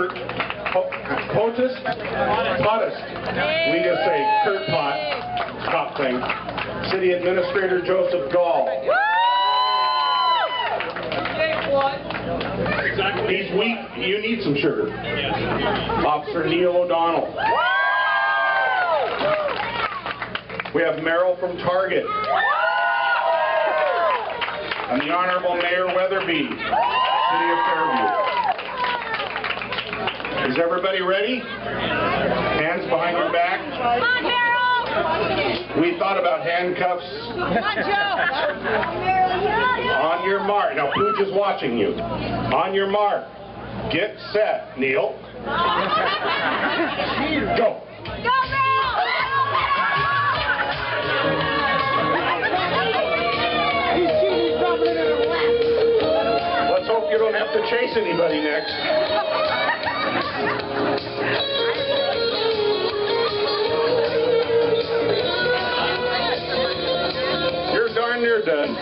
Kurt Potus? Potus. We just say Kurt Pot. Top thing. City Administrator Joseph Gall. He's weak. You need some sugar. Officer Neil O'Donnell. We have Merrill from Target. And the Honorable Mayor Weatherby, City of Fairview. Is everybody ready? Hands behind your back. Come on, Merrill! We thought about handcuffs. Come on, Joe! On your mark. Now, Pooch is watching you. On your mark. Get set, Neil. Go. Go, Merrill! Let's hope you don't have to chase anybody next. You're darn near done.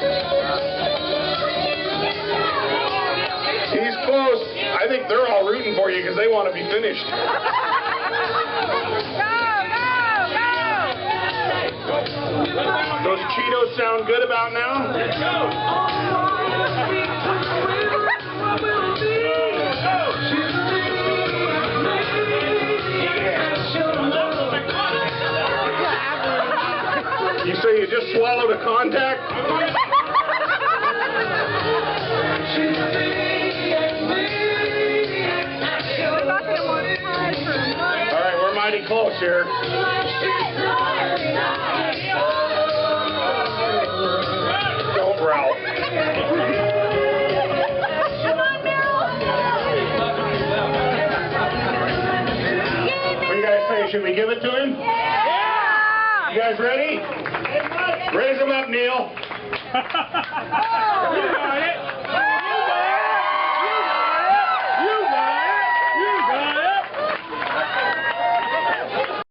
He's close. I think they're all rooting for you because they want to be finished. Those Cheetos sound good about now? You say you just swallowed a contact? All right, we're mighty close here. Don't growl. What do you guys say? Should we give it to him? Yeah! You guys ready? Raise him up, Neil. You got it.